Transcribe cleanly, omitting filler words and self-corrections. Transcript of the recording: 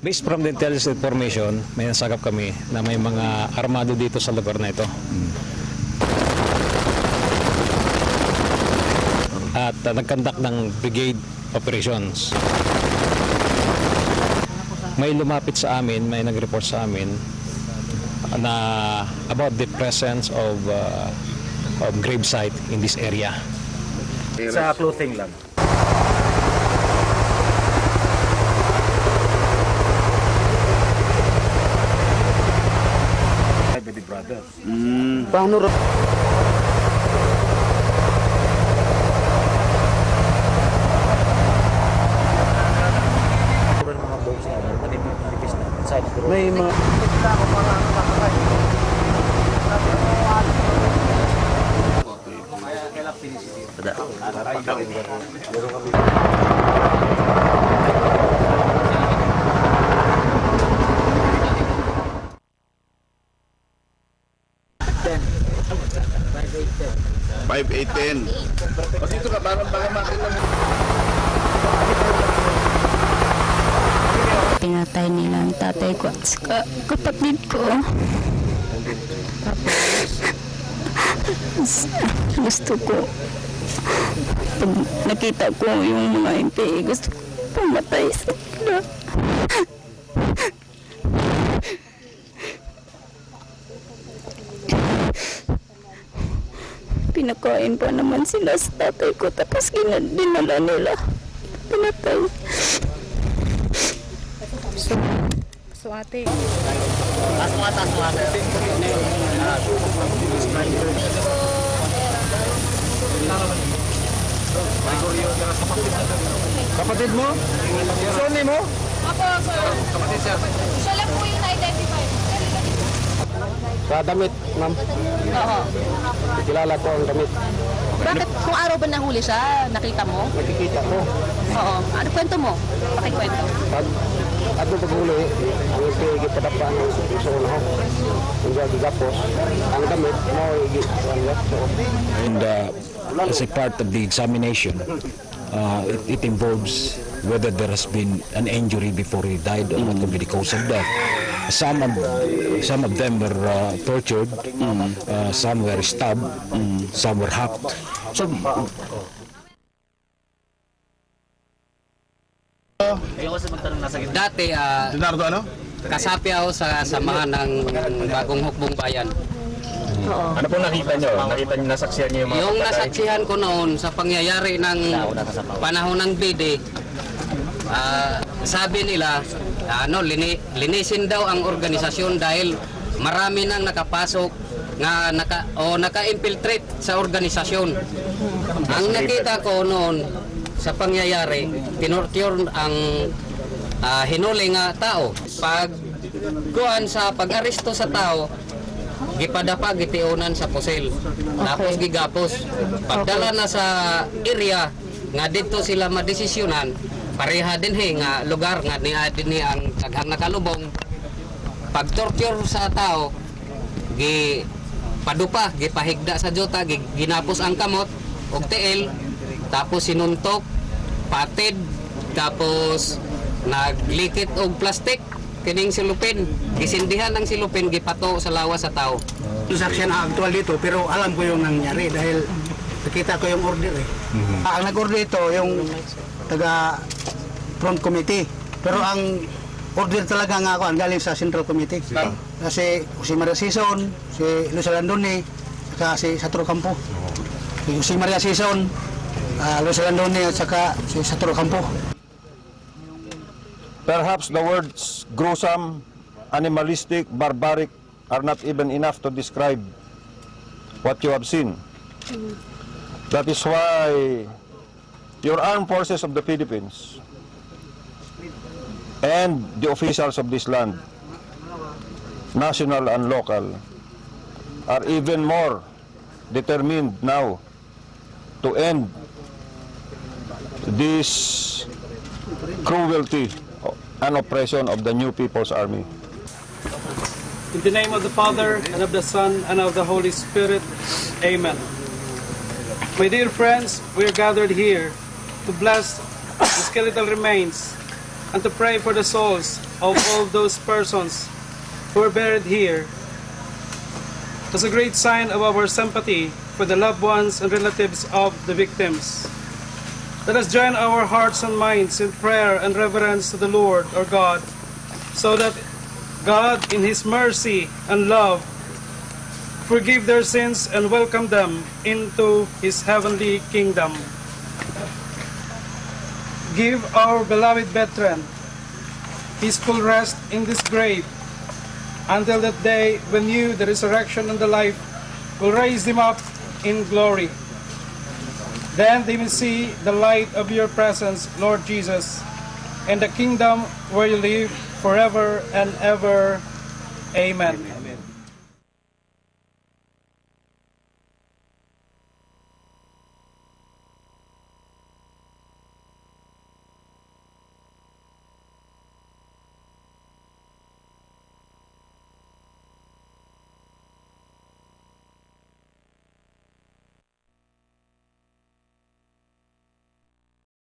Based from the intelligence information, may nasagap kami na may mga armado dito sa lugar na ito. At nag-conduct ng brigade operations. May lumapit sa amin, may nag-report sa amin na about the presence of grave site in this area. Sa clothing lang. Paano rin? May mga... Dito ka, baka makita mo. Pinatay nila ang tatay ko at kapatid ko. Tapos, gusto ko, pag nakita ko yung mga NPA, gusto ko pumatay sa kanila. Pinakain pa naman sila sa tatay ko, tapos dinala nila. Pinatay. So ate. Kapatid mo? Sony mo? Ako, sir. Kapatid, sir. Siya lang po yung na-identify. Sa damit, ma'am. Oo. Kilala ko ang damit. Bakit kung araw ba nahuli siya, nakita mo? Nakikita ko. Oo. Ano kwento mo? Pakikwento. Ato paghuli, ang ipigi padapa ng iso na ho. Ang gagapos, ang damit, and as a part of the examination, it involves whether there has been an injury before he died or what could be the cause of death. Some of them were tortured, some were stabbed, some were hacked. So, Dati, kasapi ako sa samahan ng Bagong Hukbong Bayan. Ano po nakita nyo? Nakita nyo, nasaksihan nyo yung mga Yung patay? nasaksihan ko noon sa pangyayari ng panahon ng BD, sabi nila, linisin daw ang organisasyon dahil marami nang nakapasok na naka-infiltrate sa organisasyon. Ang nakita ko noon sa pangyayari, tinorture ang hinuli nga tao. Pag kuan sa pag-aresto sa tao, gipadapa gitiunan sa pusil. Tapos gigapos. Pagdala na sa area nga dito sila madesisyonan, pareha din nga lugar nga ni ang taghang nakalubong. Pag torture sa tao, padupa, gipahigda sa juta, ginapos ang kamot og tiil, tapos sinuntok, patid, tapos naglikit og plastik kining silupin, gisindihan ang silupin, gipato sa lawas sa tao. Saksyan na aktual dito, pero alam ko yung nangyari dahil nakita ko yung order eh. Ang nag-order ito, yung taga front committee. Pero ang order talaga nga ako, ang galing sa central committee. Kasi si Maria Sison, si Luisa Landone, saka si Saturo Campo. Si Maria Sison, Luisa Landone, at saka si Saturo Campo. Perhaps the words gruesome, animalistic, barbaric are not even enough to describe what you have seen. That is why your armed forces of the Philippines and the officials of this land, national and local, are even more determined now to end this cruelty and oppression of the New People's Army. In the name of the Father, and of the Son, and of the Holy Spirit, Amen. My dear friends, we are gathered here to bless the skeletal remains and to pray for the souls of all those persons who are buried here. As a great sign of our sympathy for the loved ones and relatives of the victims, let us join our hearts and minds in prayer and reverence to the Lord our God, so that God, in His mercy and love, forgive their sins and welcome them into His heavenly kingdom. Give our beloved veteran peaceful rest in this grave until that day when you, the resurrection and the life, will raise them up in glory. Then they will see the light of your presence, Lord Jesus, and the kingdom where you live forever and ever. Amen.